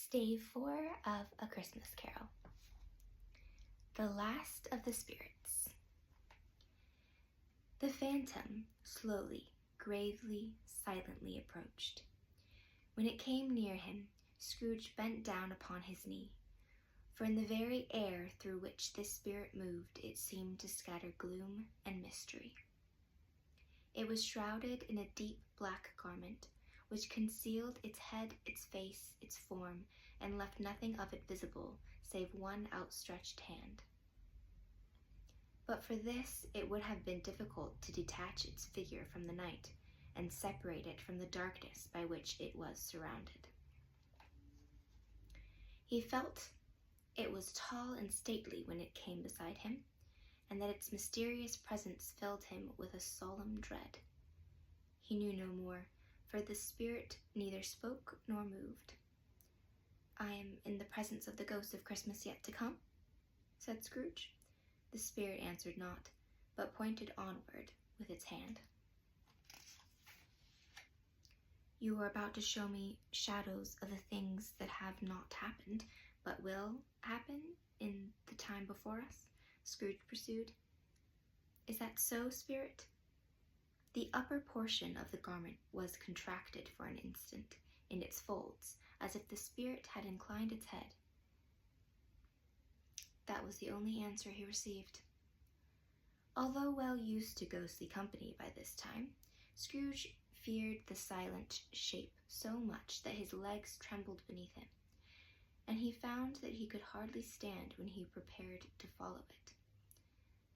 Stave 4 of A Christmas Carol. The Last of the Spirits. The phantom slowly, gravely, silently approached. When it came near him, Scrooge bent down upon his knee, for in the very air through which this spirit moved it seemed to scatter gloom and mystery. It was shrouded in a deep black garment, which concealed its head, its face, its form, and left nothing of it visible save one outstretched hand. But for this it would have been difficult to detach its figure from the night and separate it from the darkness by which it was surrounded. He felt it was tall and stately when it came beside him, and that its mysterious presence filled him with a solemn dread. He knew no more, for the spirit neither spoke nor moved. "I am in the presence of the ghost of Christmas yet to come," said Scrooge. The spirit answered not, but pointed onward with its hand. "You are about to show me shadows of the things that have not happened, but will happen in the time before us," Scrooge pursued. "Is that so, spirit?" The upper portion of the garment was contracted for an instant in its folds, as if the spirit had inclined its head. That was the only answer he received. Although well used to ghostly company by this time, Scrooge feared the silent shape so much that his legs trembled beneath him, and he found that he could hardly stand when he prepared to follow it.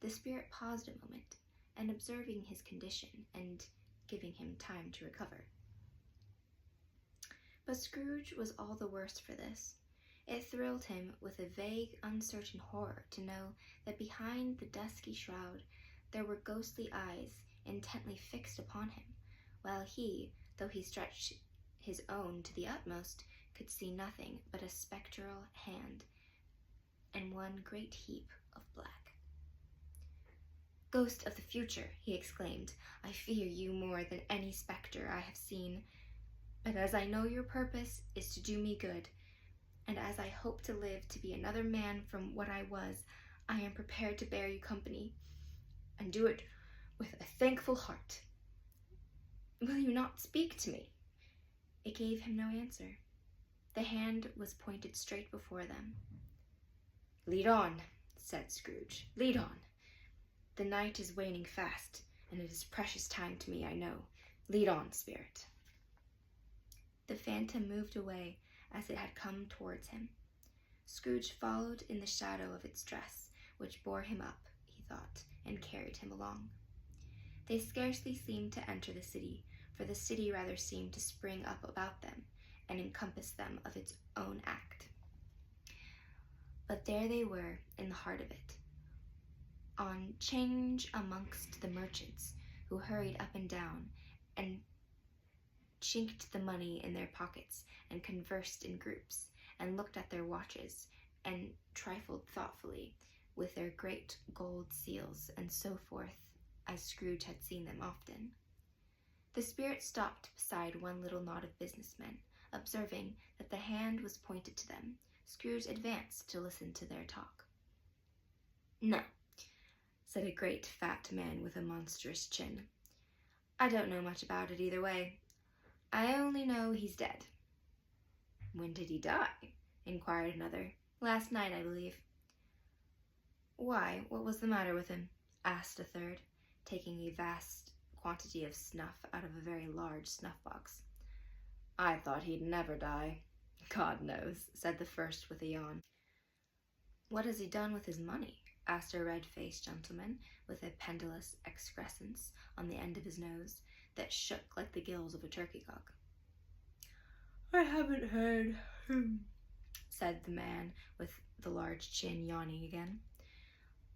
The spirit paused a moment, and observing his condition and giving him time to recover. But Scrooge was all the worse for this. It thrilled him with a vague, uncertain horror to know that behind the dusky shroud there were ghostly eyes intently fixed upon him, while he, though he stretched his own to the utmost, could see nothing but a spectral hand and one great heap of black. "Ghost of the future," he exclaimed, "I fear you more than any spectre I have seen. But as I know your purpose is to do me good, and as I hope to live to be another man from what I was, I am prepared to bear you company, and do it with a thankful heart. Will you not speak to me?" It gave him no answer. The hand was pointed straight before them. "Lead on," said Scrooge. "Lead on. The night is waning fast, and it is precious time to me, I know. Lead on, spirit." The phantom moved away as it had come towards him. Scrooge followed in the shadow of its dress, which bore him up, he thought, and carried him along. They scarcely seemed to enter the city, for the city rather seemed to spring up about them and encompass them of its own act. But there they were in the heart of it, on 'change amongst the merchants, who hurried up and down, and chinked the money in their pockets, and conversed in groups, and looked at their watches, and trifled thoughtfully with their great gold seals, and so forth, as Scrooge had seen them often. The spirit stopped beside one little knot of businessmen. Observing that the hand was pointed to them, Scrooge advanced to listen to their talk. "No," said a great fat man with a monstrous chin. "I don't know much about it either way. I only know he's dead." "When did he die?" inquired another. "Last night, I believe." "Why, what was the matter with him?" asked a third, taking a vast quantity of snuff out of a very large snuff-box. "I thought he'd never die." "God knows," said the first with a yawn. "What has he done with his money?" asked a red-faced gentleman with a pendulous excrescence on the end of his nose that shook like the gills of a turkey-cock. "I haven't heard," said the man with the large chin, yawning again.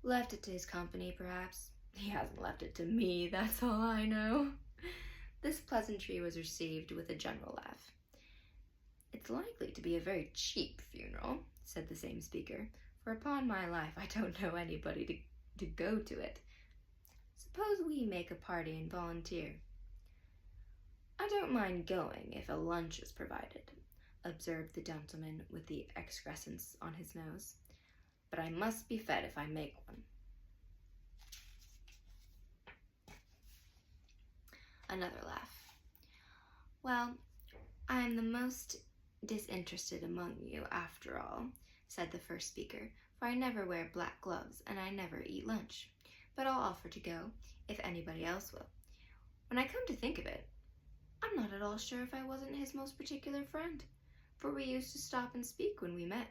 "Left it to his company, perhaps." "He hasn't left it to me, that's all I know." This pleasantry was received with a general laugh. "It's likely to be a very cheap funeral," said the same speaker, "for upon my life I don't know anybody to go to it. Suppose we make a party and volunteer?" "I don't mind going if a lunch is provided. observed the gentleman with the excrescence on his nose. "But I must be fed if I make one." Another laugh. "Well, I am the most disinterested among you, after all," said the first speaker, "for I never wear black gloves and I never eat lunch. But I'll offer to go, if anybody else will. When I come to think of it, I'm not at all sure if I wasn't his most particular friend, for we used to stop and speak when we met.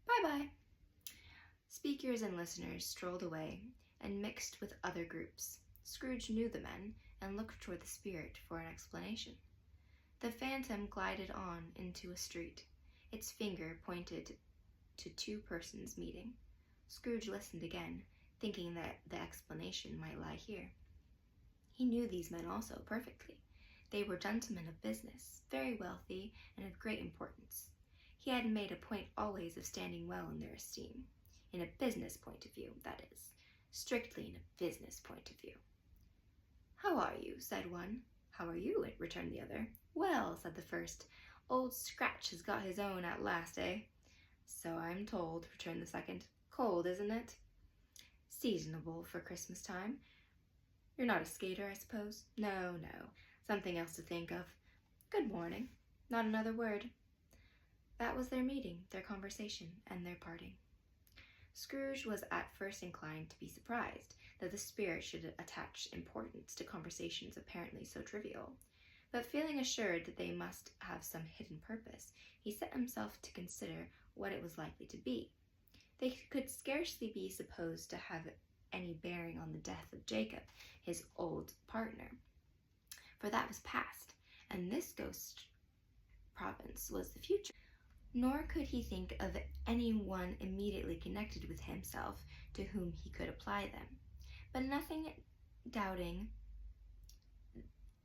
Bye-bye." Speakers and listeners strolled away and mixed with other groups. Scrooge knew the men and looked toward the spirit for an explanation. The phantom glided on into a street. Its finger pointed to two persons meeting. Scrooge listened again, thinking that the explanation might lie here. He knew these men also perfectly. They were gentlemen of business, very wealthy and of great importance. He had made a point always of standing well in their esteem. In a business point of view, that is. Strictly in a business point of view. "How are you?" said one. "How are you?" returned the other. "Well," said the first, "Old Scratch has got his own at last, eh?" "So I'm told," returned the second. "Cold, isn't it?" "Seasonable for Christmas time. You're not a skater, I suppose?" No. Something else to think of. Good morning." Not another word. That was their meeting, their conversation, and their parting. Scrooge was at first inclined to be surprised that the spirit should attach importance to conversations apparently so trivial, but feeling assured that they must have some hidden purpose, he set himself to consider what it was likely to be. They could scarcely be supposed to have any bearing on the death of Jacob, his old partner, for that was past, and this ghost province was the future. Nor could he think of any one immediately connected with himself to whom he could apply them, but nothing doubting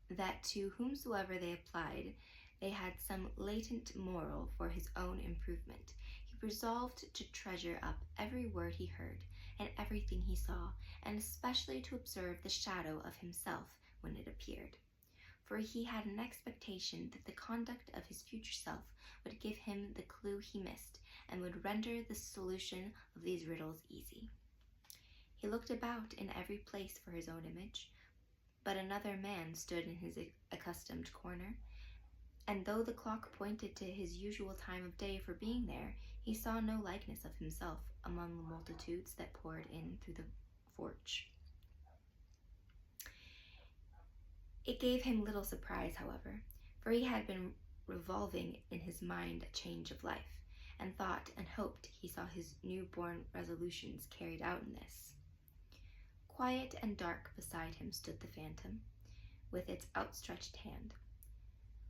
that to whomsoever they applied, they had some latent moral for his own improvement. He resolved to treasure up every word he heard, and everything he saw, and especially to observe the shadow of himself when it appeared. For he had an expectation that the conduct of his future self would give him the clue he missed, and would render the solution of these riddles easy. He looked about in every place for his own image, but another man stood in his accustomed corner, and though the clock pointed to his usual time of day for being there, he saw no likeness of himself among the multitudes that poured in through the porch. It gave him little surprise, however, for he had been revolving in his mind a change of life, and thought and hoped he saw his new-born resolutions carried out in this. Quiet and dark beside him stood the phantom, with its outstretched hand.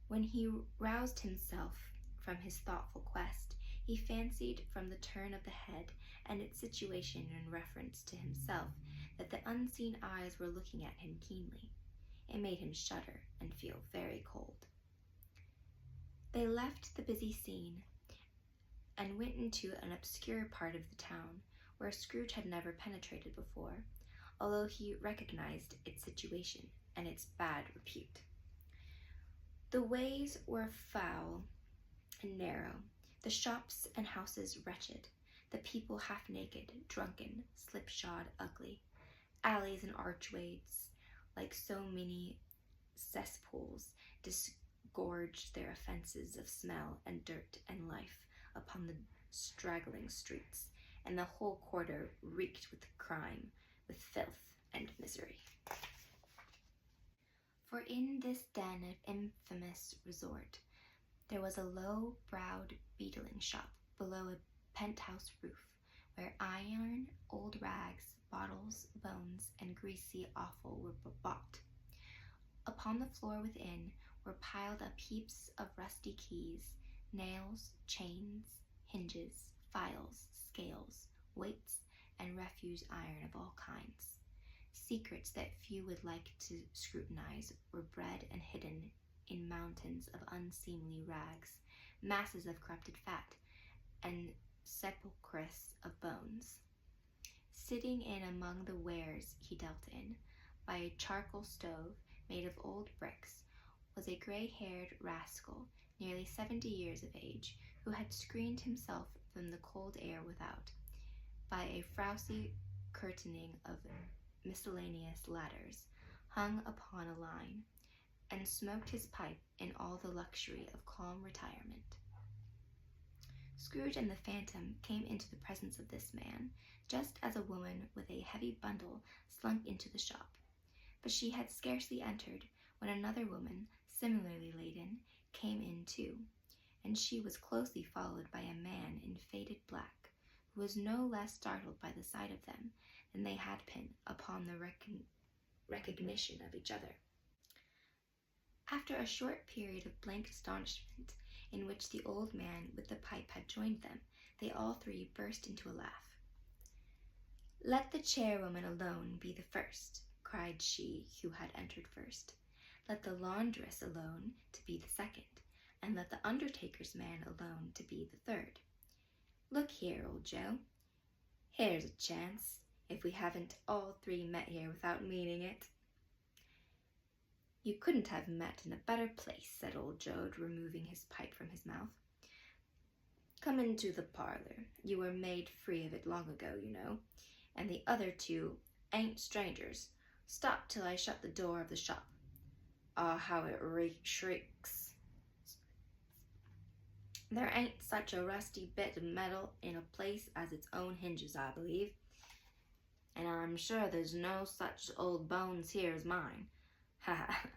When he roused himself from his thoughtful quest, he fancied from the turn of the head and its situation in reference to himself that the unseen eyes were looking at him keenly. It made him shudder and feel very cold. They left the busy scene and went into an obscure part of the town where Scrooge had never penetrated before, although he recognized its situation and its bad repute. The ways were foul and narrow, the shops and houses wretched, the people half naked, drunken, slipshod, ugly, alleys and archways like so many cesspools disgorged their offenses of smell and dirt and life upon the straggling streets, and the whole quarter reeked with crime, with filth and misery. For in this den of infamous resort there was a low-browed beetling shop below a penthouse roof, where iron, old rags, bottles, bones, and greasy offal were bought. Upon the floor within were piled up heaps of rusty keys, nails, chains, hinges, files, scales, weights, and refuse iron of all kinds. Secrets that few would like to scrutinize were bred and hidden in mountains of unseemly rags, masses of corrupted fat, and sepulchres of bones. Sitting in among the wares he dealt in, by a charcoal stove made of old bricks, was a gray-haired rascal nearly 70 years of age, who had screened himself from the cold air without by a frowsy curtaining of miscellaneous ladders hung upon a line, and smoked his pipe in all the luxury of calm retirement. Scrooge and the Phantom came into the presence of this man, just as a woman with a heavy bundle slunk into the shop. But she had scarcely entered when another woman, similarly laden, came in too, and she was closely followed by a man in faded black, who was no less startled by the sight of them than they had been upon the recognition of each other. After a short period of blank astonishment, in which the old man with the pipe had joined them, they all three burst into a laugh. "Let the chairwoman alone be the first," cried she who had entered first. "Let the laundress alone to be the second, and let the undertaker's man alone to be the third. Look here, old Joe. Here's a chance, if we haven't all three met here without meaning it." "You couldn't have met in a better place," said old Joe, removing his pipe from his mouth. "Come into the parlor. You were made free of it long ago, you know, and the other two ain't strangers. Stop till I shut the door of the shop. Ah, how it shrieks! There ain't such a rusty bit of metal in a place as its own hinges, I believe, and I'm sure there's no such old bones here as mine. Ha ha!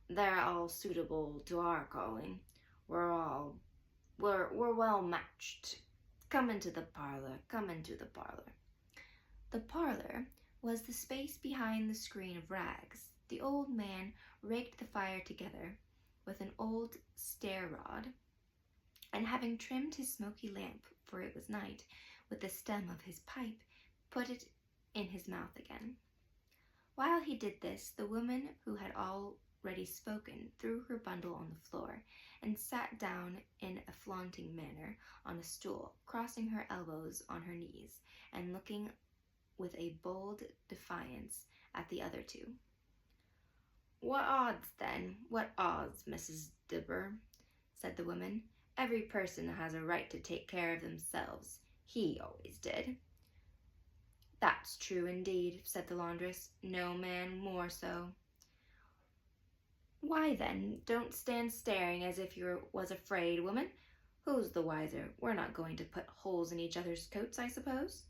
They're all suitable to our calling. We're well matched. Come into the parlor. Come into the parlor." The parlor was the space behind the screen of rags. The old man raked the fire together with an old stair rod, and having trimmed his smoky lamp, for it was night, with the stem of his pipe, put it in his mouth again. While he did this, the woman who had already spoken threw her bundle on the floor, and sat down in a flaunting manner on a stool, crossing her elbows on her knees, and looking with a bold defiance at the other two. "What odds, then? What odds, Mrs. Dibber?" said the woman. "Every person has a right to take care of themselves. He always did." "That's true indeed," said the laundress. "No man more so." "Why, then, don't stand staring as if you was afraid, woman. Who's the wiser? We're not going to put holes in each other's coats, I suppose?"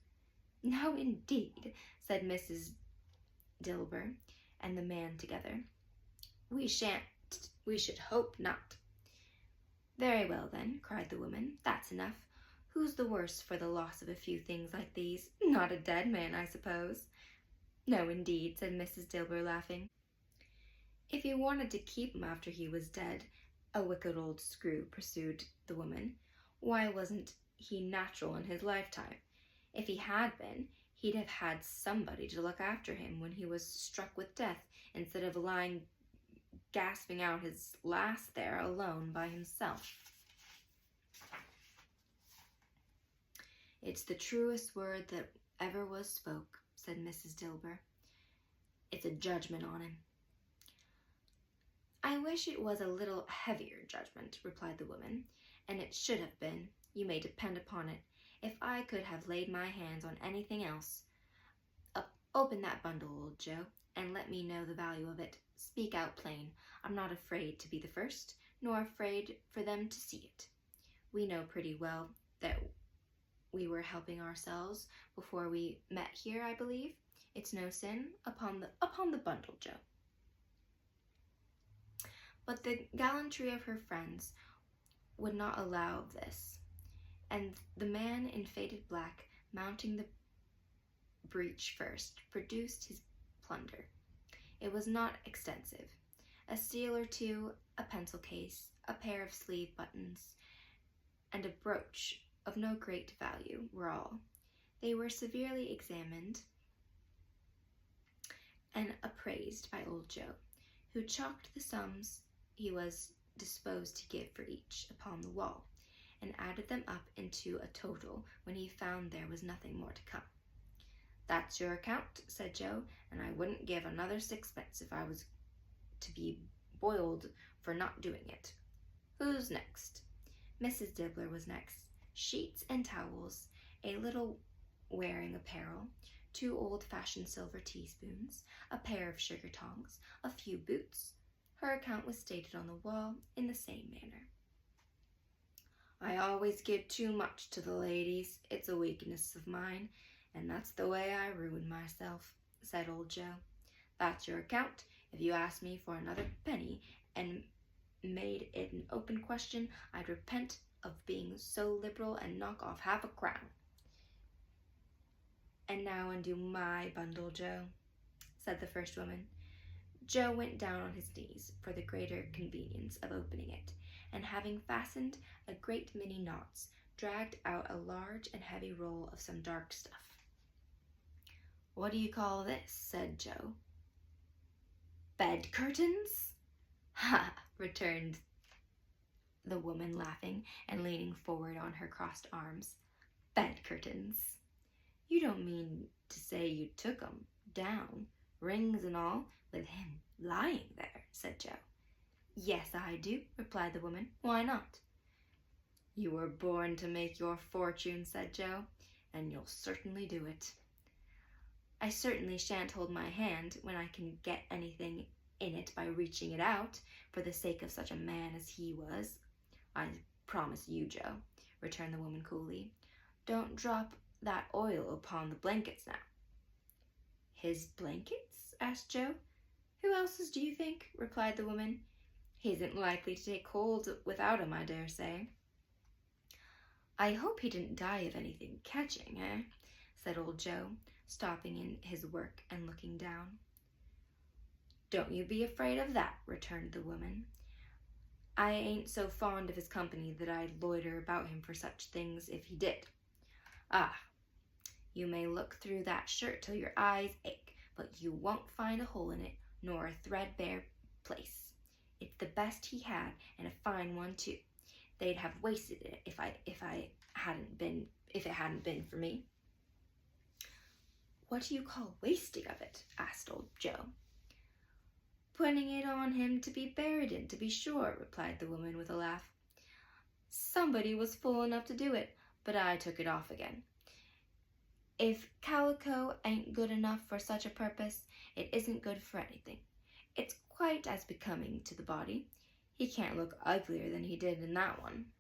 "No, indeed," said Mrs. Dilber and the man together. "We shan't. We should hope not." "Very well, then," cried the woman. "That's enough. Who's the worse for the loss of a few things like these? Not a dead man, I suppose?" "No, indeed," said Mrs. Dilber, laughing. "If he wanted to keep him after he was dead, a wicked old screw," pursued the woman, "why wasn't he natural in his lifetime? If he had been, he'd have had somebody to look after him when he was struck with death, instead of lying gasping out his last there alone by himself." "It's the truest word that ever was spoke," said Mrs. Dilber. "It's a judgment on him." "I wish it was a little heavier judgment," replied the woman, "and it should have been, you may depend upon it, if I could have laid my hands on anything else. Open that bundle, old Joe, and let me know the value of it. Speak out plain. I'm not afraid to be the first, nor afraid for them to see it. We know pretty well that we were helping ourselves before we met here, I believe. It's no sin. Upon the bundle, Joe." But the gallantry of her friends would not allow of this, and the man in faded black, mounting the breech first, produced his plunder. It was not extensive. A seal or two, a pencil case, a pair of sleeve buttons, and a brooch of no great value were all. They were severely examined and appraised by old Joe, who chalked the sums he was disposed to give for each upon the wall, and added them up into a total when he found there was nothing more to come. "That's your account," said Joe, "and I wouldn't give another sixpence if I was to be boiled for not doing it." Who's next? Mrs. Dibbler was next. Sheets and towels, a little wearing apparel, 2 old-fashioned silver teaspoons, a pair of sugar tongs, a few boots. Her account was stated on the wall in the same manner. I always give too much to the ladies. It's a weakness of mine, and that's the way I ruin myself, said old Joe. That's your account. If you asked me for another penny and made it an open question, I'd repent of being so liberal and knock off half a crown. And now undo my bundle, Joe, said the first woman. Joe went down on his knees for the greater convenience of opening it, and having fastened a great many knots, dragged out a large and heavy roll of some dark stuff. What do you call this? Said Joe. Bed curtains? Ha! Returned the woman, laughing and leaning forward on her crossed arms. Bed curtains. You don't mean to say you took 'em down, rings and all, with him lying there, said Joe. Yes, I do, replied the woman. Why not? You were born to make your fortune, said Joe, and you'll certainly do it. I certainly shan't hold my hand when I can get anything in it by reaching it out, for the sake of such a man as he was. I promise you, Joe, returned the woman coolly. Don't drop that oil upon the blankets now. His blankets? Asked Joe. Who else's do you think? Replied the woman. He isn't likely to take cold without 'em, I dare say. I hope he didn't die of anything catching, eh? Said old Joe, stopping in his work and looking down. Don't you be afraid of that, returned the woman. I ain't so fond of his company that I'd loiter about him for such things if he did. Ah, you may look through that shirt till your eyes ache, but you won't find a hole in it, nor a threadbare place. It's the best he had, and a fine one too. They'd have wasted it if it hadn't been for me. What do you call wasting of it? Asked old Joe. Putting it on him to be buried in, to be sure, replied the woman with a laugh. Somebody was fool enough to do it, but I took it off again. If calico ain't good enough for such a purpose, it isn't good for anything. It's quite as becoming to the body. He can't look uglier than he did in that one.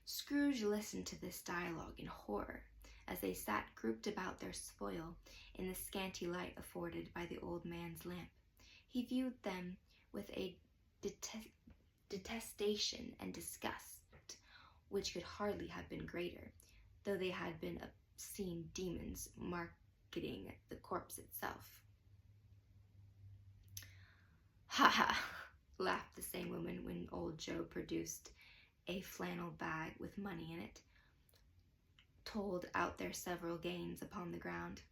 Scrooge listened to this dialogue in horror, as they sat grouped about their spoil in the scanty light afforded by the old man's lamp. He viewed them with a detestation and disgust which could hardly have been greater, though they had been obscene demons marketing the corpse itself. Ha ha! Laughed the same woman when old Joe produced a flannel bag with money in it, told out their several gains upon the ground.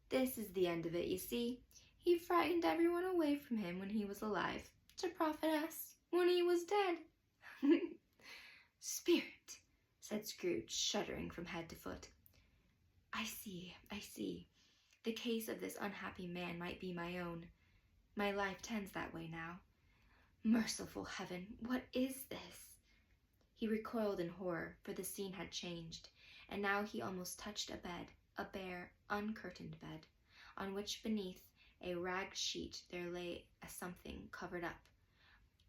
This is the end of it, you see. He frightened everyone away from him when he was alive, to profit us when he was dead. Spirit, said Scrooge, shuddering from head to foot. I see. The case of this unhappy man might be my own. My life tends that way now. Merciful heaven, what is this? He recoiled in horror, for the scene had changed, and now he almost touched a bed, a bare, uncurtained bed, on which beneath a ragged sheet there lay a something covered up,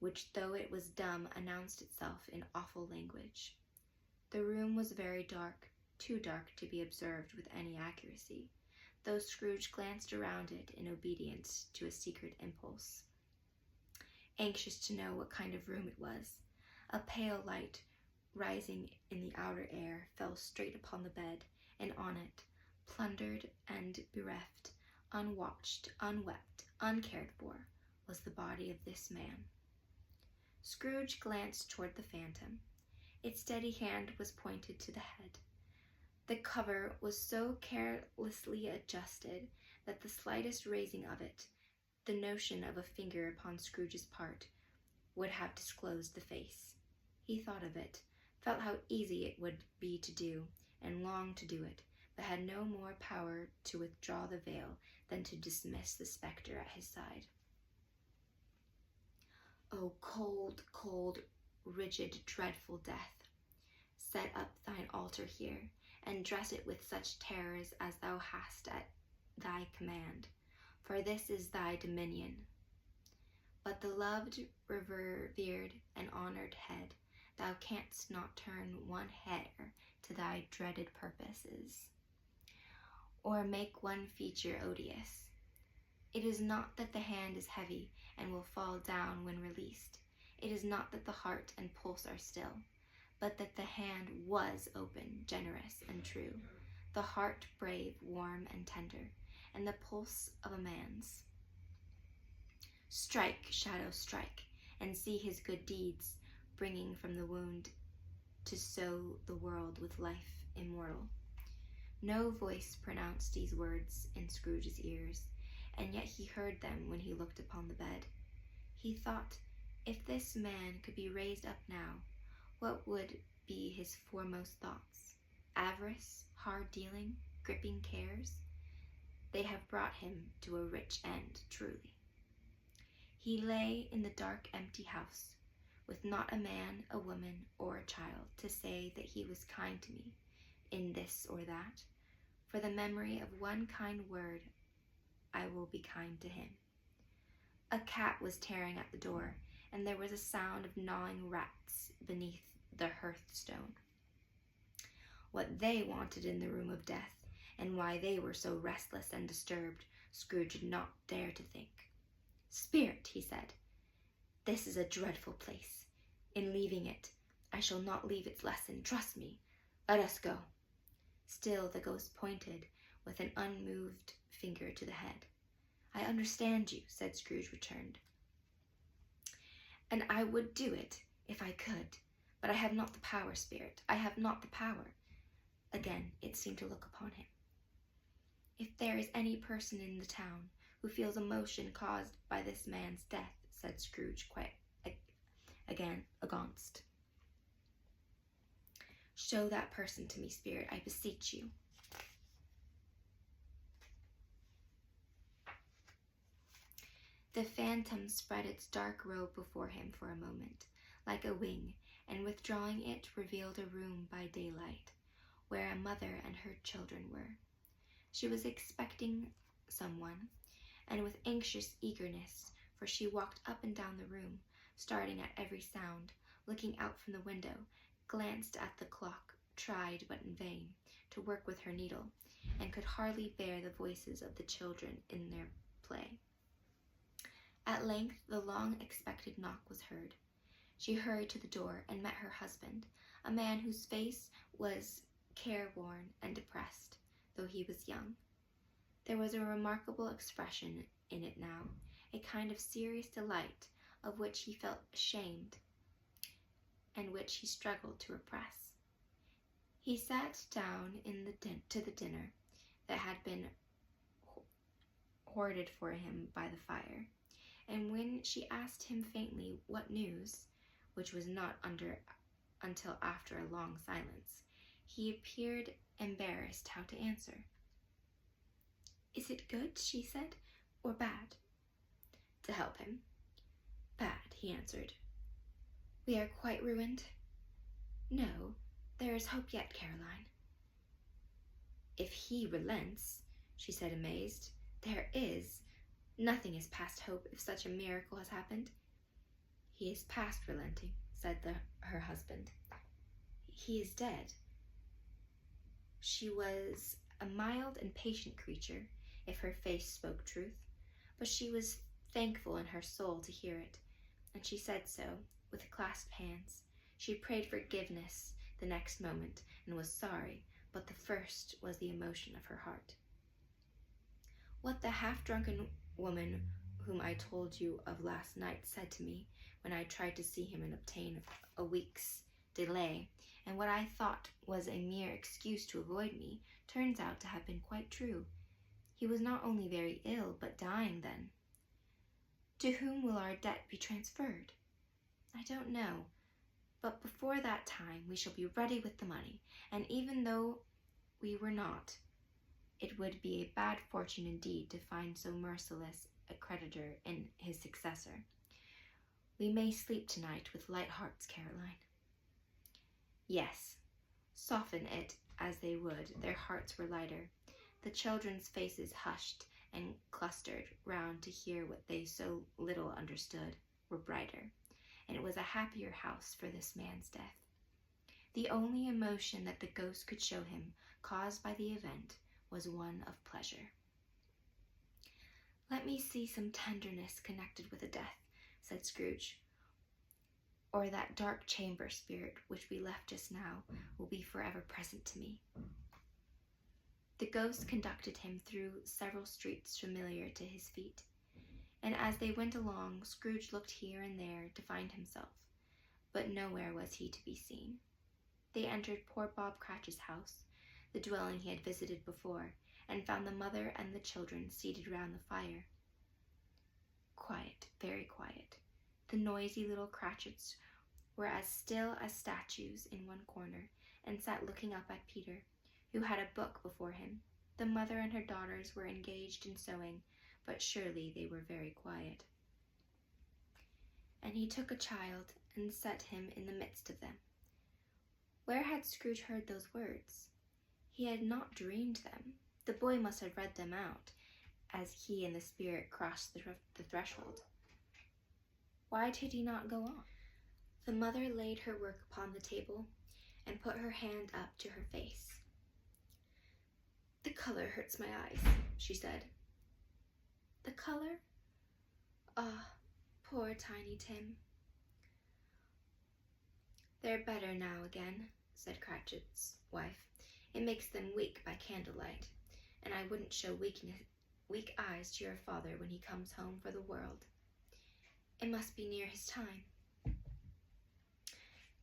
which, though it was dumb, announced itself in awful language. The room was very dark, too dark to be observed with any accuracy, though Scrooge glanced around it in obedience to a secret impulse, anxious to know what kind of room it was. A pale light, rising in the outer air, fell straight upon the bed, and on it, plundered and bereft, unwatched, unwept, uncared for, was the body of this man. Scrooge glanced toward the phantom. Its steady hand was pointed to the head. The cover was so carelessly adjusted that the slightest raising of it, the notion of a finger upon Scrooge's part, would have disclosed the face. He thought of it, felt how easy it would be to do, and longed to do it, but had no more power to withdraw the veil than to dismiss the spectre at his side. O cold, cold, rigid, dreadful death, set up thine altar here, and dress it with such terrors as thou hast at thy command, for this is thy dominion. But the loved, revered, and honored head, thou canst not turn one hair to thy dreaded purposes, or make one feature odious. It is not that the hand is heavy and will fall down when released. It is not that the heart and pulse are still, but that the hand was open, generous, and true, the heart brave, warm, and tender, and the pulse of a man's. Strike, shadow, strike, and see his good deeds, bringing from the wound to sow the world with life immortal. No voice pronounced these words in Scrooge's ears, and yet he heard them when he looked upon the bed. He thought, if this man could be raised up now, what would be his foremost thoughts? Avarice, hard dealing, gripping cares? They have brought him to a rich end, truly. He lay in the dark, empty house, with not a man, a woman, or a child to say that he was kind to me in this or that. For the memory of one kind word, I will be kind to him. A cat was tearing at the door, and there was a sound of gnawing rats beneath the hearthstone. What they wanted in the room of death, and why they were so restless and disturbed, Scrooge did not dare to think. Spirit, he said, this is a dreadful place. In leaving it, I shall not leave its lesson. Trust me. Let us go. Still the ghost pointed with an unmoved finger to the head. I understand you, said Scrooge, returned. And I would do it if I could, but I have not the power, Spirit. I have not the power. Again it seemed to look upon him. If there is any person in the town who feels emotion caused by this man's death, said Scrooge, quite again aghast. Show that person to me, Spirit, I beseech you. The phantom spread its dark robe before him for a moment, like a wing, and withdrawing it revealed a room by daylight, where a mother and her children were. She was expecting someone, and with anxious eagerness, for she walked up and down the room, starting at every sound, looking out from the window, glanced at the clock, tried, but in vain, to work with her needle, and could hardly bear the voices of the children in their play. At length the long-expected knock was heard. She hurried to the door and met her husband, a man whose face was careworn and depressed, though he was young. There was a remarkable expression in it now, a kind of serious delight of which he felt ashamed and which he struggled to repress. He sat down to the dinner that had been hoarded for him by the fire, and when she asked him faintly what news, which was not until after a long silence, he appeared embarrassed how to answer. Is it good, she said, or bad? To help him. Bad, he answered. We are quite ruined? No, there is hope yet, Caroline. If he relents, she said, amazed, there is. Nothing is past hope if such a miracle has happened. He is past relenting, said her husband. He is dead. She was a mild and patient creature, if her face spoke truth, but she was thankful in her soul to hear it, and she said so, with clasped hands. She prayed forgiveness the next moment, and was sorry, but the first was the emotion of her heart. What the half-drunken woman whom I told you of last night said to me when I tried to see him and obtain a week's delay, and what I thought was a mere excuse to avoid me, turns out to have been quite true. He was not only very ill, but dying then. To whom will our debt be transferred? I don't know, but before that time we shall be ready with the money, and even though we were not, it would be a bad fortune indeed to find so merciless a creditor in his successor. We may sleep tonight with light hearts, Caroline. Yes. Soften it as they would, their hearts were lighter. The children's faces hushed and clustered round to hear what they so little understood were brighter, and it was a happier house for this man's death. The only emotion that the ghost could show him, caused by the event, was one of pleasure. Let me see some tenderness connected with a death, said Scrooge, or that dark chamber spirit which we left just now will be forever present to me. The ghost conducted him through several streets familiar to his feet, and as they went along, Scrooge looked here and there to find himself, but nowhere was he to be seen. They entered poor Bob Cratchit's house, the dwelling he had visited before, and found the mother and the children seated round the fire. Quiet, very quiet. The noisy little Cratchits were as still as statues in one corner, and sat looking up at Peter, who had a book before him. The mother and her daughters were engaged in sewing, but surely they were very quiet. And he took a child and set him in the midst of them. Where had Scrooge heard those words? He had not dreamed them. The boy must have read them out, as he and the spirit crossed the threshold. Why did he not go on? The mother laid her work upon the table and put her hand up to her face. The color hurts my eyes, she said. The color? Ah, poor Tiny Tim. They're better now again, said Cratchit's wife. It makes them weak by candlelight, and I wouldn't show weak eyes to your father when he comes home for the world. It must be near his time.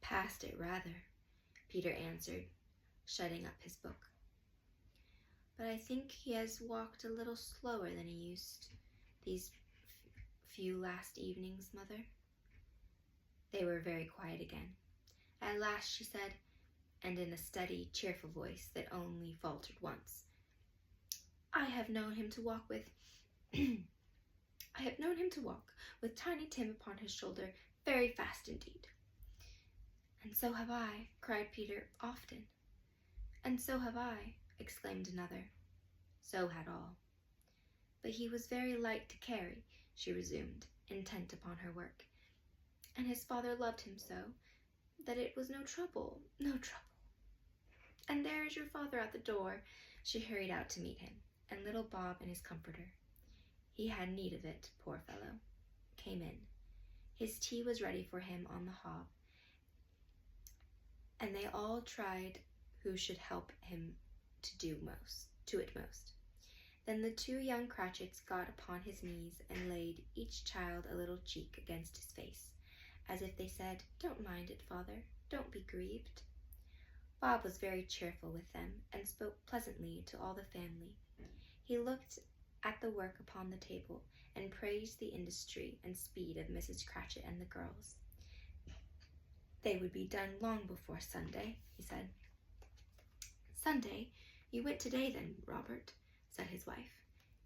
Past it, rather, Peter answered, shutting up his book. But I think he has walked a little slower than he used these few last evenings, Mother. They were very quiet again. At last she said, and in a steady, cheerful voice that only faltered once, I have known him to walk with Tiny Tim upon his shoulder very fast indeed. And so have I, cried Peter, often. And so have I, exclaimed another. So had all. But he was very light to carry, she resumed, intent upon her work. And his father loved him so, that it was no trouble. And there is your father at the door. She hurried out to meet him, and little Bob and his comforter. He had need of it, poor fellow. Came in. His tea was ready for him on the hob, and they all tried who should help him to it most. Then the two young Cratchits got upon his knees and laid each child a little cheek against his face, as if they said, Don't mind it, father, don't be grieved. Bob was very cheerful with them, and spoke pleasantly to all the family. He looked at the work upon the table, and praised the industry and speed of Mrs. Cratchit and the girls. They would be done long before Sunday, he said. Sunday? You went today then, Robert, said his wife.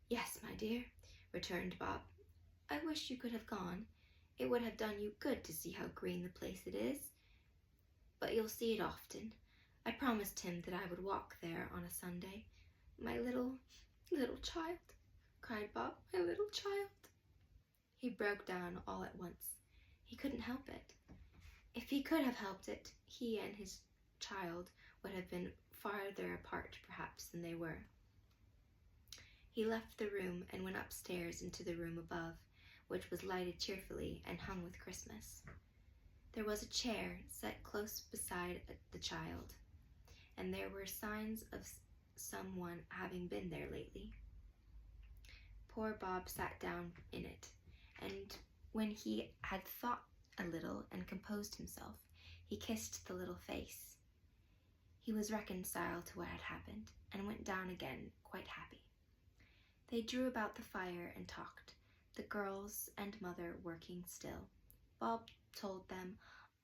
Yes, my dear, returned Bob. I wish you could have gone. It would have done you good to see how green the place it is. But you'll see it often. I promised him that I would walk there on a Sunday. My little child, cried Bob, my little child. He broke down all at once. He couldn't help it. If he could have helped it, he and his child would have been farther apart, perhaps, than they were. He left the room and went upstairs into the room above, which was lighted cheerfully and hung with Christmas. There was a chair set close beside the child, and there were signs of someone having been there lately. Poor Bob sat down in it, and when he had thought a little and composed himself, he kissed the little face. He was reconciled to what had happened, and went down again quite happy. They drew about the fire and talked, the girls and mother working still. Bob told them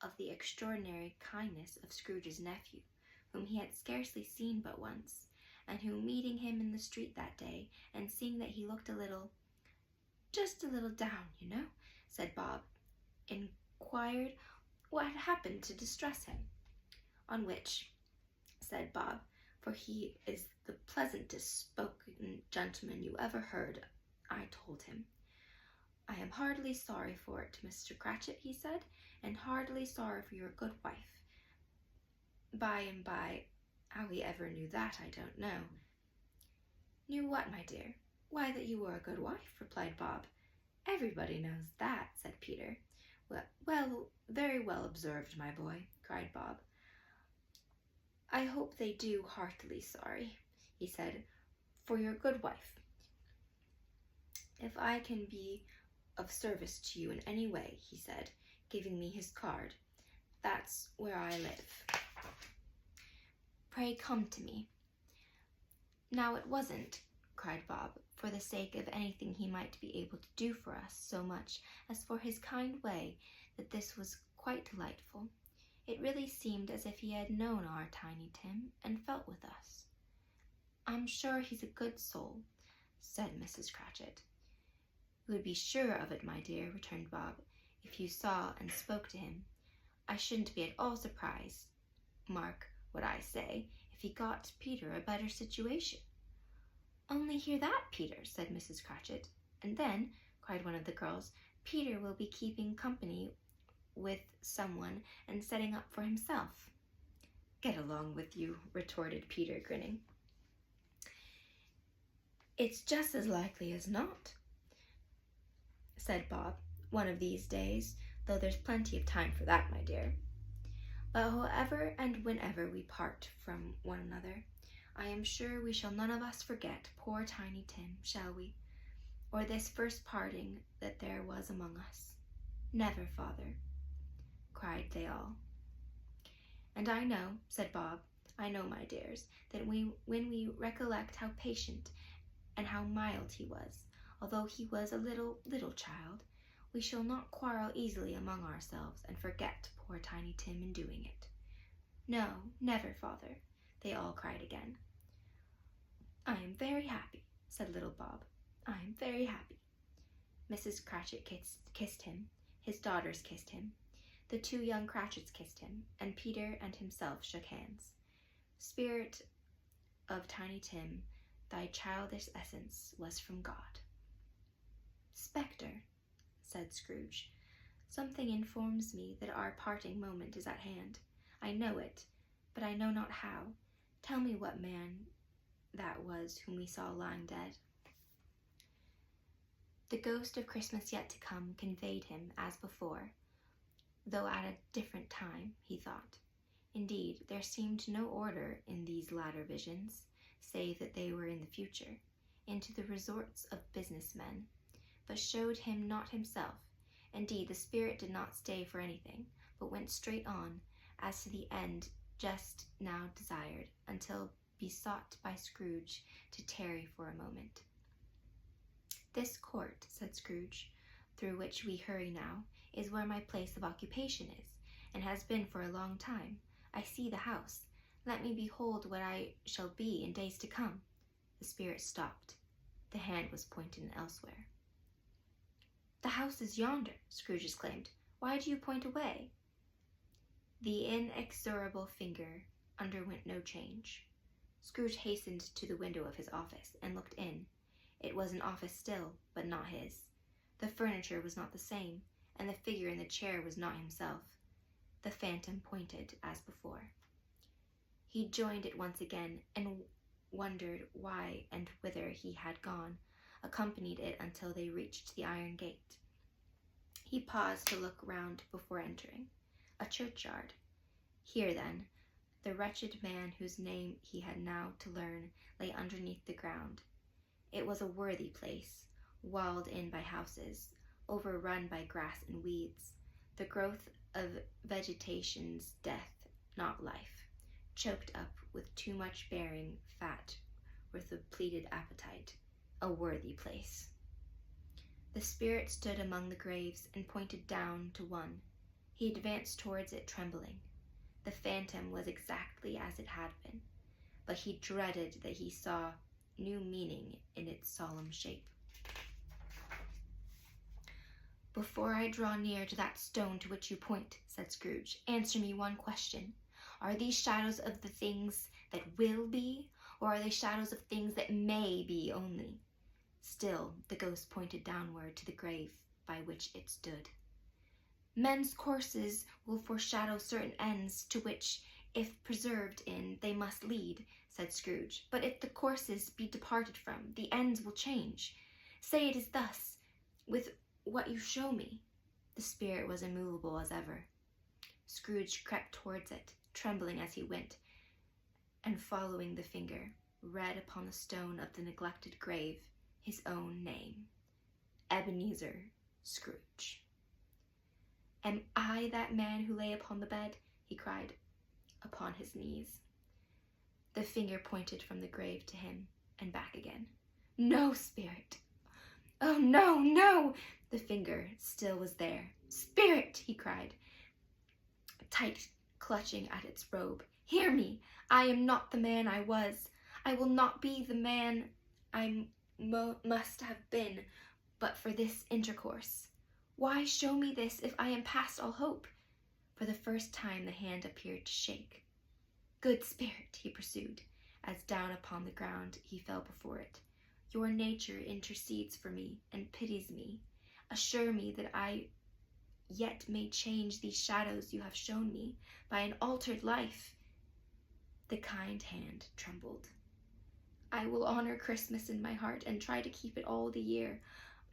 of the extraordinary kindness of Scrooge's nephew, whom he had scarcely seen but once, and who, meeting him in the street that day, and seeing that he looked just a little down, you know, said Bob, inquired what had happened to distress him. On which, said Bob, for he is the pleasantest spoken gentleman you ever heard, I told him, I am heartily sorry for it, Mr. Cratchit, he said, and heartily sorry for your good wife. By and by, how he ever knew that, I don't know. Knew what, my dear? Why, that you were a good wife, replied Bob. Everybody knows that, said Peter. Well, very well observed, my boy, cried Bob. I hope they do heartily sorry, he said, for your good wife. If I can be of service to you in any way, he said, giving me his card, that's where I live. Pray come to me. Now it wasn't, cried Bob, for the sake of anything he might be able to do for us so much as for his kind way, that this was quite delightful. It really seemed as if he had known our Tiny Tim and felt with us. I'm sure he's a good soul, said Mrs. Cratchit. You would be sure of it, my dear, returned Bob, if you saw and spoke to him. I shouldn't be at all surprised, mark what I say, if he got Peter a better situation. Only hear that, Peter, said Mrs. Cratchit. And then, cried one of the girls, Peter will be keeping company with someone and setting up for himself. Get along with you, retorted Peter, grinning. It's just as likely as not, said Bob, one of these days, though there's plenty of time for that, my dear. But however and whenever we part from one another, I am sure we shall none of us forget poor Tiny Tim, shall we? Or this first parting that there was among us. Never, father, cried they all. And I know, said Bob, I know, my dears, that when we recollect how patient and how mild he was, although he was a little child, we shall not quarrel easily among ourselves and forget poor Tiny Tim in doing it. No, never, father, they all cried again. I am very happy, said little Bob. I am very happy. Mrs. Cratchit kissed him, his daughters kissed him, the two young Cratchits kissed him, and Peter and himself shook hands. Spirit of Tiny Tim, thy childish essence was from God. Spectre, said Scrooge, something informs me that our parting moment is at hand. I know it, but I know not how. Tell me what man that was whom we saw lying dead. The ghost of Christmas yet to come conveyed him as before, though at a different time, he thought. Indeed, there seemed no order in these latter visions, save that they were in the future, into the resorts of business men, but showed him not himself. Indeed, the spirit did not stay for anything, but went straight on, as to the end just now desired, until besought by Scrooge to tarry for a moment. This court, said Scrooge, through which we hurry now, is where my place of occupation is, and has been for a long time. I see the house. Let me behold what I shall be in days to come. The spirit stopped. The hand was pointed elsewhere. The house is yonder, Scrooge exclaimed. Why do you point away? The inexorable finger underwent no change. Scrooge hastened to the window of his office and looked in. It was an office still, but not his. The furniture was not the same, and the figure in the chair was not himself. The phantom pointed as before. He joined it once again, and wondered why and whither he had gone, accompanied it until they reached the iron gate. He paused to look round before entering. A churchyard. Here, then, the wretched man whose name he had now to learn lay underneath the ground. It was a worthy place, walled in by houses, overrun by grass and weeds, the growth of vegetation's death, not life, choked up with too much bearing fat with a pleated appetite, a worthy place. The spirit stood among the graves and pointed down to one. He advanced towards it trembling. The phantom was exactly as it had been, but he dreaded that he saw new meaning in its solemn shape. "Before I draw near to that stone to which you point," said Scrooge, "answer me one question. Are these shadows of the things that will be, or are they shadows of things that may be only?" Still the ghost pointed downward to the grave by which it stood. "Men's courses will foreshadow certain ends to which, if preserved in, they must lead," said Scrooge. "But if the courses be departed from, the ends will change. Say it is thus with what you show me." The spirit was immovable as ever. Scrooge crept towards it, trembling as he went, and following the finger, read upon the stone of the neglected grave his own name, Ebenezer Scrooge. "Am I that man who lay upon the bed?" he cried, upon his knees. The finger pointed from the grave to him and back again. "No, spirit! Oh, no, no!" The finger still was there. "Spirit!" he cried, tight clutching at its robe. "Hear me! I am not the man I was. I will not be the man I must have been but for this intercourse. Why show me this if I am past all hope?" For the first time the hand appeared to shake. "Good spirit," he pursued, as down upon the ground he fell before it, "your nature intercedes for me and pities me. Assure me that I yet may change these shadows you have shown me by an altered life." The kind hand trembled. "I will honor Christmas in my heart and try to keep it all the year.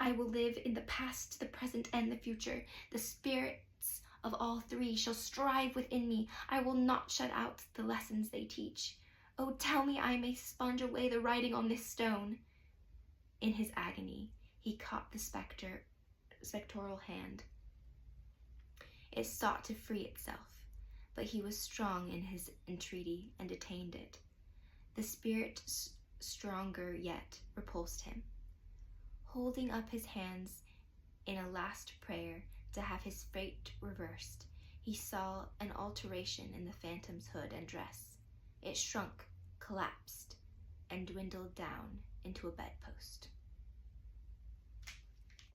I will live in the past, the present, and the future. The spirits of all three shall strive within me. I will not shut out the lessons they teach. Oh, tell me I may sponge away the writing on this stone." In his agony, he caught the spectral hand. It sought to free itself, but he was strong in his entreaty and detained it. The spirit, stronger yet, repulsed him. Holding up his hands in a last prayer to have his fate reversed, he saw an alteration in the phantom's hood and dress. It shrunk, collapsed, and dwindled down into a bedpost.